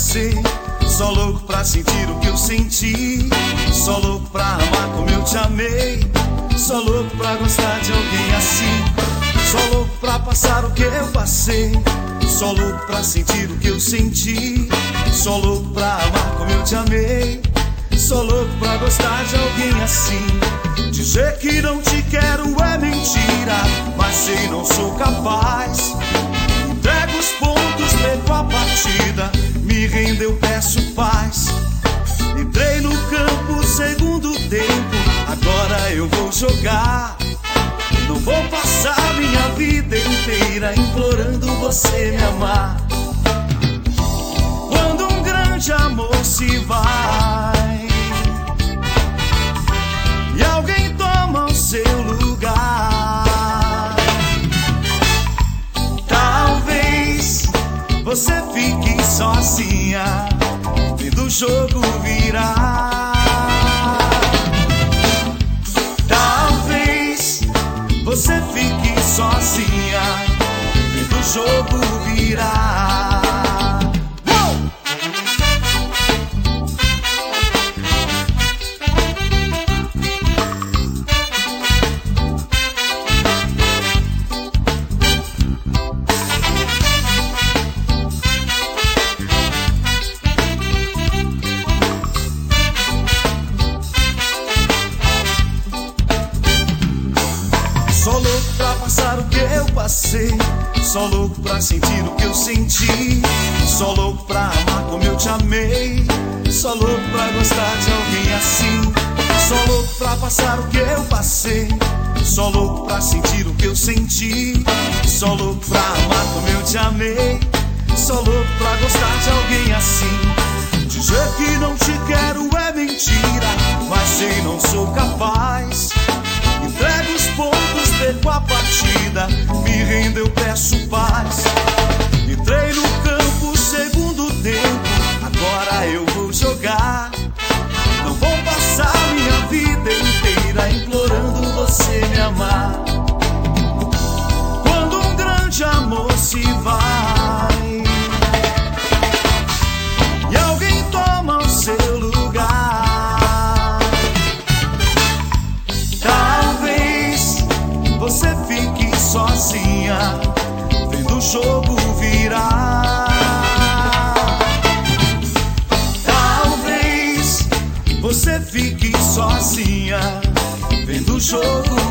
passei. Só louco pra sentir o que eu senti. Só louco pra amar como eu te amei. Só louco pra gostar de alguém assim. Só louco pra passar o que eu passei. Só louco pra sentir o que eu senti. Só louco pra amar como eu te amei. Só louco pra gostar de alguém assim. Dizer que não te quero é mentira, mas sei não sou capaz. Entrego os pontos, perco a partida. Me rendo, eu peço paz. Entrei no campo, segundo tempo. Agora eu vou jogar. Não vou passar minha vida inteira implorando você me amar. Quando um grande amor se vai e alguém toma o seu lugar, talvez você fique sozinha vendo o jogo virar. Talvez você fique sozinha vendo o jogo virar. Só louco pra passar o que eu passei. Só louco pra sentir o que eu senti. Só louco pra amar como eu te amei. Só louco pra gostar de alguém assim. Só louco pra passar o que eu passei. Só louco pra sentir o que eu senti. Só louco pra amar como eu te amei. Só louco pra gostar de alguém assim. Dizer que não te quero é mentira, mas sei não sou capaz. Entrego os pontos, perco a partida. Me rendo, eu peço paz. Entrei no campo, segundo tempo. Agora eu vou jogar. Não vou passar minha vida inteira implorando você me amar. Quando um grande amor se vai e alguém toma o seu lugar, talvez você fique sozinha vendo o jogo virar. Talvez você fique sozinha vendo o jogo